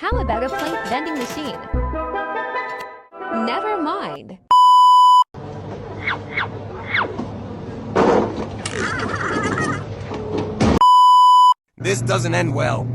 How about a plank vending machine? Never mind. This doesn't end well.